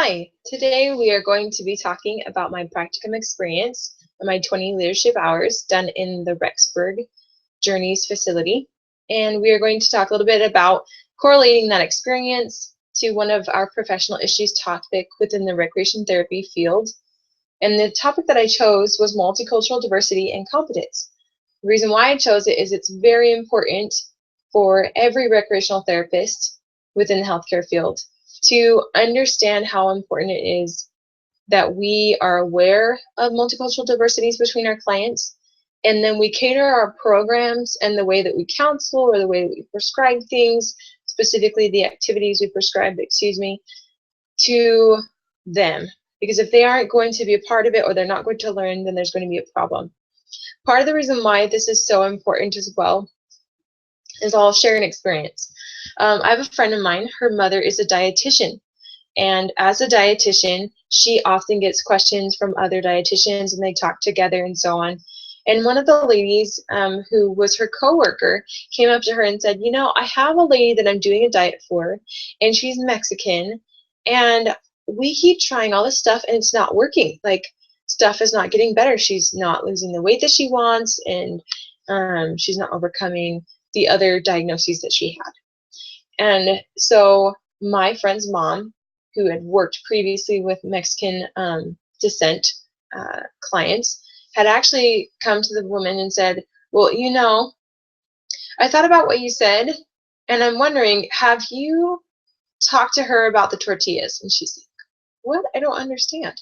Hi, today we are going to be talking about my practicum experience and my 20 leadership hours done in the Rexburg Journeys facility. And we are going to talk a little bit about correlating that experience to one of our professional issues topic within the recreation therapy field. And the topic that I chose was multicultural diversity and competence. The reason why I chose it is it's very important for every recreational therapist within the healthcare field to understand how important it is that we are aware of multicultural diversities between our clients, and then we cater our programs and the way that we counsel or the way that we prescribe things, specifically the activities we prescribe, to them. Because if they aren't going to be a part of it or they're not going to learn, then there's going to be a problem. Part of the reason why this is so important as well is I'll share an experience. I have a friend of mine, her mother is a dietitian, and as a dietitian, she often gets questions from other dietitians and they talk together and so on. And one of the ladies who was her coworker came up to her and said, you know, I have a lady that I'm doing a diet for, and she's Mexican, and we keep trying all this stuff and it's not working. Like, stuff is not getting better. She's not losing the weight that she wants, and she's not overcoming the other diagnoses that she had. And so my friend's mom, who had worked previously with Mexican descent clients, had actually come to the woman and said, well, you know, I thought about what you said, and I'm wondering, have you talked to her about the tortillas? And she's like, what? I don't understand.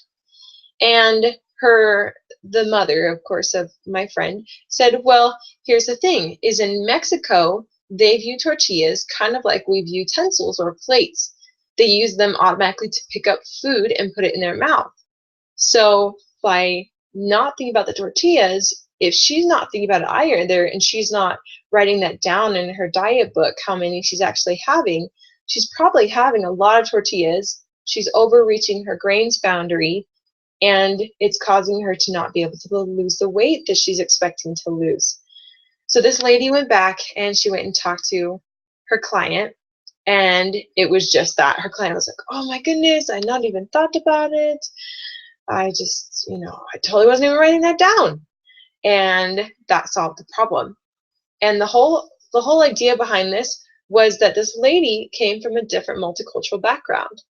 And the mother, of course, of my friend said, well, here's the thing, is in Mexico, they view tortillas kind of like we view utensils or plates. They use them automatically to pick up food and put it in their mouth. So by not thinking about the tortillas, if she's not thinking about it either, and she's not writing that down in her diet book, how many she's actually having, she's probably having a lot of tortillas. She's overreaching her grains boundary, and it's causing her to not be able to lose the weight that she's expecting to lose. So this lady went back and she went and talked to her client, and it was just that. Her client was like, oh my goodness, I not even thought about it. I just, I totally wasn't even writing that down. And that solved the problem. And the whole idea behind this was that this lady came from a different multicultural background.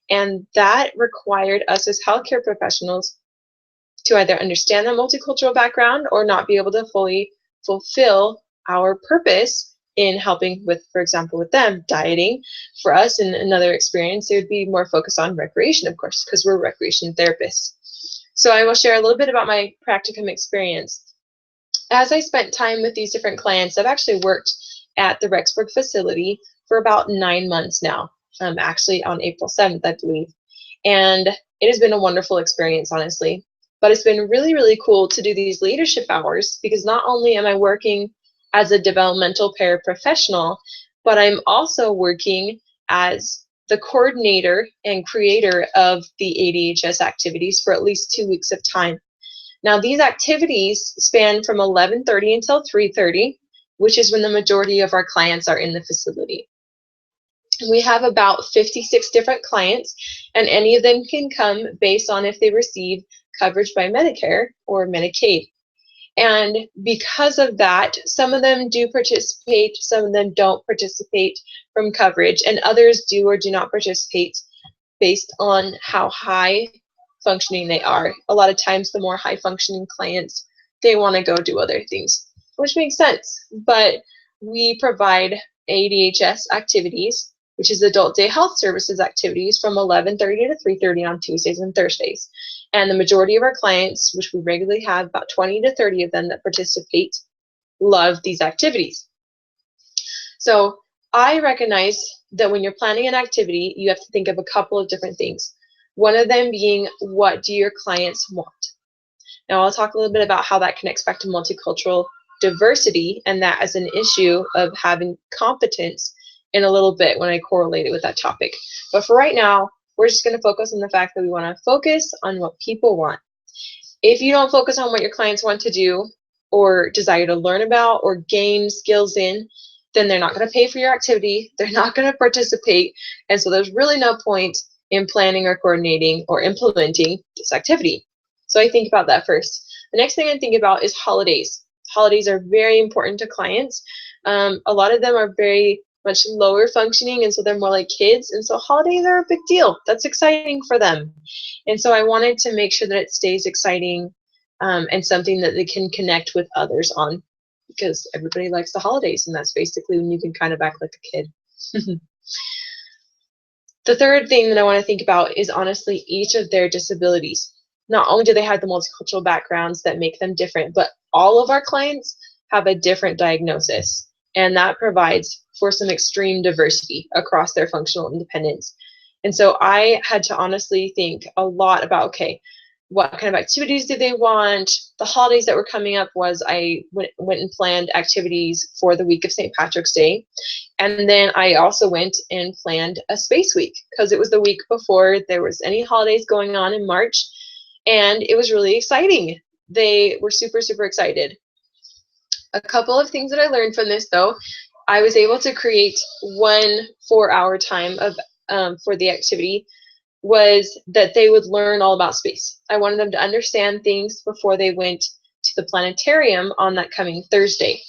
And that required us as healthcare professionals to either understand that multicultural background or not be able to fully fulfill our purpose in helping with, for example, with them, dieting. For us, in another experience, it would be more focused on recreation, of course, because we're recreation therapists. So I will share a little bit about my practicum experience. As I spent time with these different clients, I've actually worked at the Rexburg facility for about 9 months now, actually on April 7th, I believe. And it has been a wonderful experience, honestly. But it's been really, really cool to do these leadership hours, because not only am I working as a developmental paraprofessional, but I'm also working as the coordinator and creator of the ADHS activities for at least 2 weeks of time. Now, these activities span from 11:30 until 3:30, which is when the majority of our clients are in the facility. We have about 56 different clients, and any of them can come based on if they receive coverage by Medicare or Medicaid. And because of that, some of them do participate, some of them don't participate from coverage, and others do or do not participate based on how high functioning they are. A lot of times, the more high functioning clients, they want to go do other things, which makes sense. But we provide ADHS activities, which is adult day health services activities, from 11:30 to 3:30 on Tuesdays and Thursdays. And the majority of our clients, which we regularly have about 20 to 30 of them that participate, love these activities. So I recognize that when you're planning an activity, you have to think of a couple of different things. One of them being, what do your clients want? Now I'll talk a little bit about how that connects back to multicultural diversity and that as an issue of having competence in a little bit when I correlate it with that topic. But for right now, we're just going to focus on the fact that we want to focus on what people want. If you don't focus on what your clients want to do or desire to learn about or gain skills in, then they're not going to pay for your activity, they're not going to participate, and so there's really no point in planning or coordinating or implementing this activity. So I think about that first. The next thing I think about is holidays. Holidays are very important to clients. A lot of them are very much lower functioning, and so they're more like kids, and so holidays are a big deal. That's exciting for them. And so I wanted to make sure that it stays exciting and something that they can connect with others on, because everybody likes the holidays, and that's basically when you can kind of act like a kid. The third thing that I want to think about is honestly each of their disabilities. Not only do they have the multicultural backgrounds that make them different, but all of our clients have a different diagnosis, and that provides for some extreme diversity across their functional independence. And so I had to honestly think a lot about, okay, what kind of activities did they want? The holidays that were coming up was I went and planned activities for the week of St. Patrick's Day. And then I also went and planned a space week because it was the week before there was any holidays going on in March. And it was really exciting. They were super, super excited. A couple of things that I learned from this, though, I was able to create 1 4-hour time of for the activity, was that they would learn all about space. I wanted them to understand things before they went to the planetarium on that coming Thursday.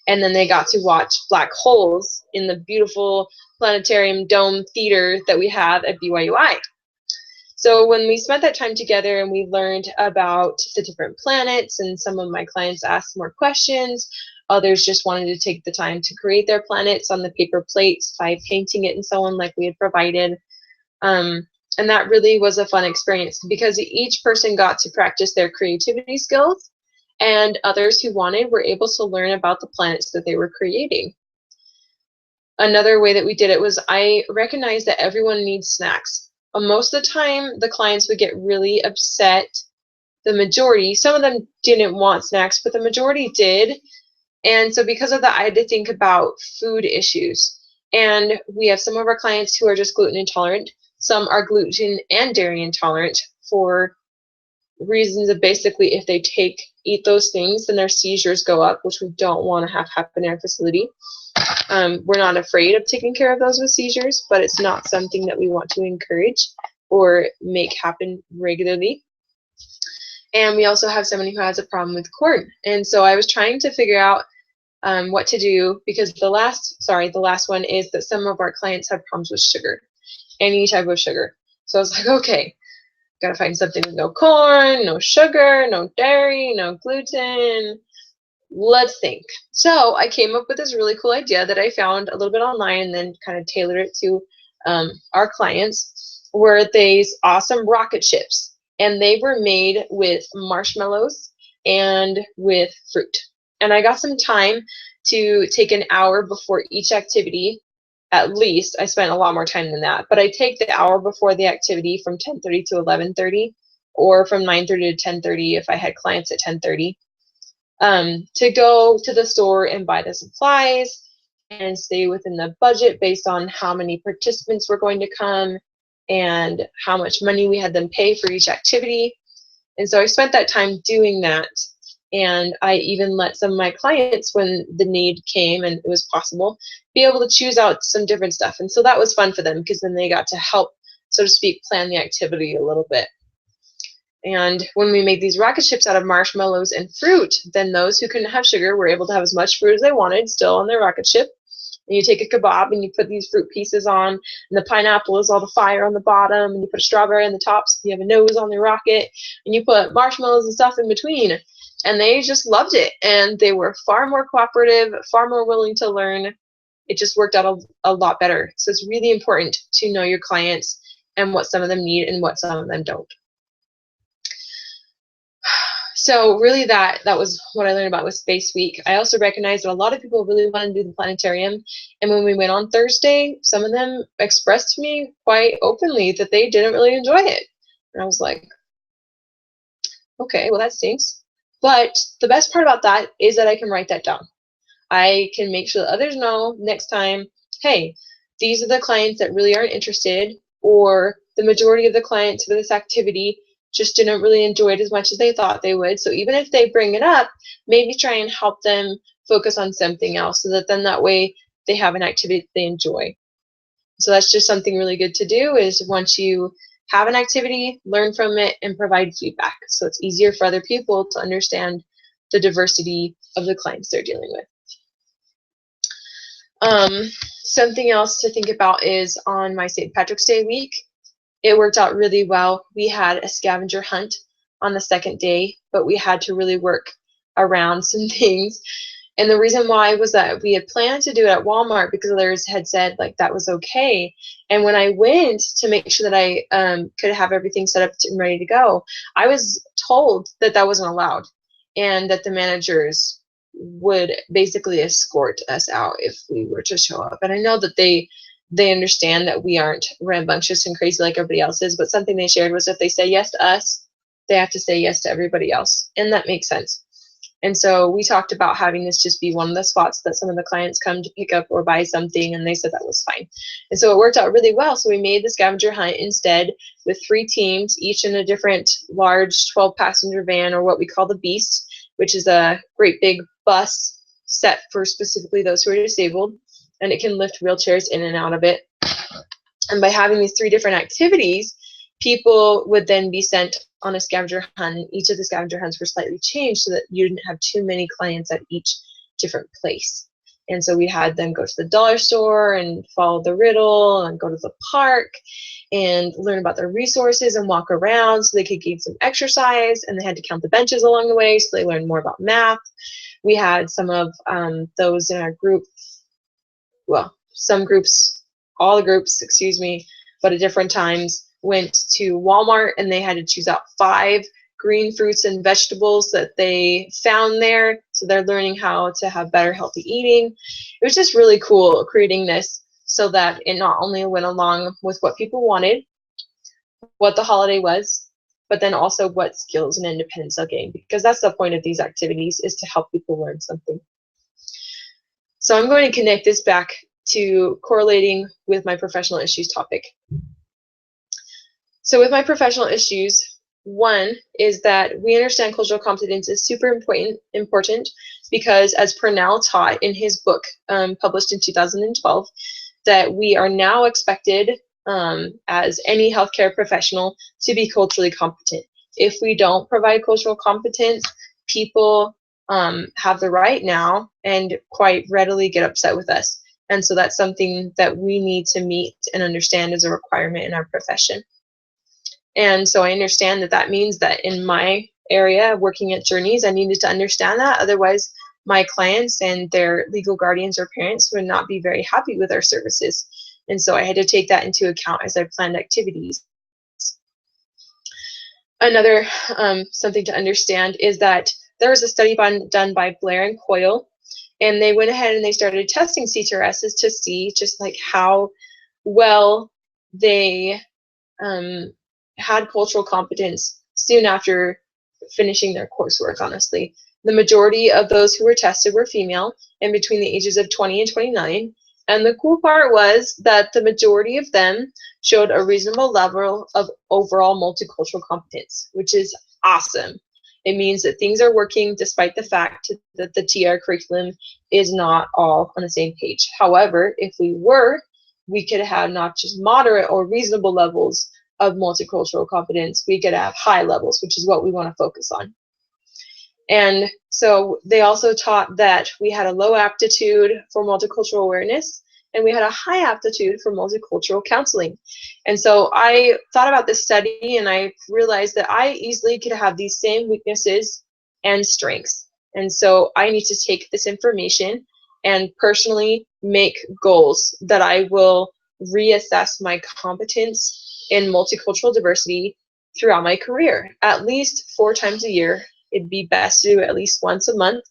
And then they got to watch black holes in the beautiful planetarium dome theater that we have at BYUI. So when we spent that time together and we learned about the different planets, and some of my clients asked more questions, others just wanted to take the time to create their planets on the paper plates by painting it and so on, like we had provided. And that really was a fun experience because each person got to practice their creativity skills, and others who wanted were able to learn about the planets that they were creating. Another way that we did it was I recognized that everyone needs snacks. Most of the time, the clients would get really upset. The majority, some of them didn't want snacks, but the majority did. And so because of that, I had to think about food issues. And we have some of our clients who are just gluten intolerant. Some are gluten and dairy intolerant for reasons of basically if they eat those things, then their seizures go up, which we don't want to have happen in our facility. We're not afraid of taking care of those with seizures, but it's not something that we want to encourage or make happen regularly. And we also have somebody who has a problem with corn. And so I was trying to figure out what to do, because the last one is that some of our clients have problems with sugar, any type of sugar. So I was like, okay, gotta find something with no corn, no sugar, no dairy, no gluten. Let's think. So I came up with this really cool idea that I found a little bit online and then kind of tailored it to our clients, were these awesome rocket ships. And they were made with marshmallows and with fruit. And I got some time to take an hour before each activity. At least I spent a lot more time than that, but I take the hour before the activity from 10:30 to 11:30, or from 9:30 to 10:30 if I had clients at 10:30, to go to the store and buy the supplies and stay within the budget based on how many participants were going to come and how much money we had them pay for each activity. And so I spent that time doing that. And I even let some of my clients, when the need came and it was possible, be able to choose out some different stuff. And so that was fun for them, because then they got to help, so to speak, plan the activity a little bit. And when we made these rocket ships out of marshmallows and fruit, then those who couldn't have sugar were able to have as much fruit as they wanted still on their rocket ship. And you take a kebab and you put these fruit pieces on, and the pineapple is all the fire on the bottom, and you put a strawberry on the top so you have a nose on the rocket, and you put marshmallows and stuff in between. And they just loved it, and they were far more cooperative, far more willing to learn. It just worked out a lot better. So it's really important to know your clients and what some of them need and what some of them don't. So really that was what I learned about with Space Week. I also recognized that a lot of people really want to do the planetarium. And when we went on Thursday, some of them expressed to me quite openly that they didn't really enjoy it. And I was like, okay, well, that stinks. But the best part about that is that I can write that down. I can make sure that others know next time, hey, these are the clients that really aren't interested, or the majority of the clients for this activity just didn't really enjoy it as much as they thought they would. So even if they bring it up, maybe try and help them focus on something else, so that then that way they have an activity that they enjoy. So that's just something really good to do, is once you have an activity, learn from it and provide feedback. So it's easier for other people to understand the diversity of the clients they're dealing with. Something else to think about is on my St. Patrick's Day week, it worked out really well. We had a scavenger hunt on the second day, but we had to really work around some things. And the reason why was that we had planned to do it at Walmart because others had said like that was okay. And when I went to make sure that I could have everything set up and ready to go, I was told that that wasn't allowed and that the managers would basically escort us out if we were to show up. And I know that they understand that we aren't rambunctious and crazy like everybody else is, but something they shared was if they say yes to us, they have to say yes to everybody else. And that makes sense. And so we talked about having this just be one of the spots that some of the clients come to pick up or buy something, and they said that was fine. And so it worked out really well. So we made the scavenger hunt instead with 3 teams, each in a different large 12-passenger van, or what we call the Beast, which is a great big bus set for specifically those who are disabled, and it can lift wheelchairs in and out of it. And by having these 3 different activities, people would then be sent on a scavenger hunt. Each of the scavenger hunts were slightly changed so that you didn't have too many clients at each different place. And so we had them go to the dollar store and follow the riddle and go to the park and learn about their resources and walk around so they could gain some exercise, and they had to count the benches along the way so they learned more about math. We had some of those in our group, well, some groups, all the groups, excuse me, but at different times went to Walmart and they had to choose out 5 green fruits and vegetables that they found there. So they're learning how to have better healthy eating. It was just really cool creating this so that it not only went along with what people wanted, what the holiday was, but then also what skills and independence they'll gain, because that's the point of these activities, is to help people learn something. So I'm going to connect this back to correlating with my professional issues topic. So with my professional issues, one is that we understand cultural competence is super important because, as Purnell taught in his book published in 2012, that we are now expected as any healthcare professional to be culturally competent. If we don't provide cultural competence, people have the right now and quite readily get upset with us. And so that's something that we need to meet and understand as a requirement in our profession. And so I understand that that means that in my area, working at Journeys, I needed to understand that. Otherwise, my clients and their legal guardians or parents would not be very happy with our services. And so I had to take that into account as I planned activities. Another something to understand is that there was a study done by Blair and Coyle, and they went ahead and they started testing CTRSs to see just like how well they had cultural competence soon after finishing their coursework, honestly. The majority of those who were tested were female and between the ages of 20 and 29. And the cool part was that the majority of them showed a reasonable level of overall multicultural competence, which is awesome. It means that things are working despite the fact that the TR curriculum is not all on the same page. However, if we were, we could have not just moderate or reasonable levels of multicultural competence, we could have high levels, which is what we want to focus on. And so they also taught that we had a low aptitude for multicultural awareness, and we had a high aptitude for multicultural counseling. And so I thought about this study, and I realized that I easily could have these same weaknesses and strengths. And so I need to take this information and personally make goals that I will reassess my competence in multicultural diversity throughout my career, at least 4 times a year. It'd be best to do at least once a month.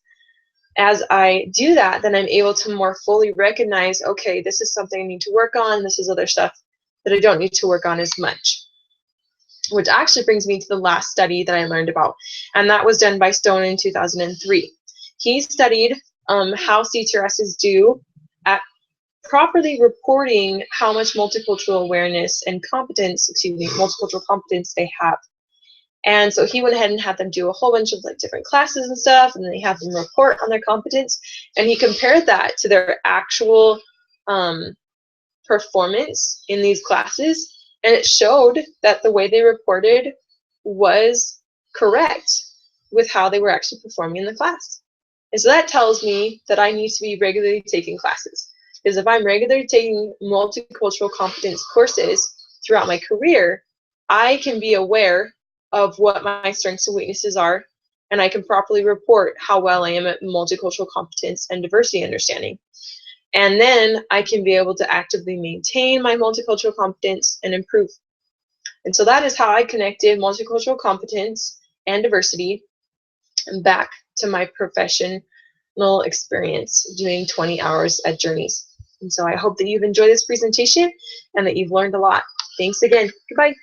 As I do that, then I'm able to more fully recognize, okay, this is something I need to work on, this is other stuff that I don't need to work on as much. Which actually brings me to the last study that I learned about, and that was done by Stone in 2003. He studied how CTRSs do at properly reporting how much multicultural awareness and competence, multicultural competence they have. And so he went ahead and had them do a whole bunch of like different classes and stuff, and then he had them report on their competence, and he compared that to their actual performance in these classes, and it showed that the way they reported was correct with how they were actually performing in the class. And so that tells me that I need to be regularly taking classes. Because if I'm regularly taking multicultural competence courses throughout my career, I can be aware of what my strengths and weaknesses are, and I can properly report how well I am at multicultural competence and diversity understanding. And then I can be able to actively maintain my multicultural competence and improve. And so that is how I connected multicultural competence and diversity back to my professional experience doing 20 hours at Journeys. And so I hope that you've enjoyed this presentation and that you've learned a lot. Thanks again. Goodbye.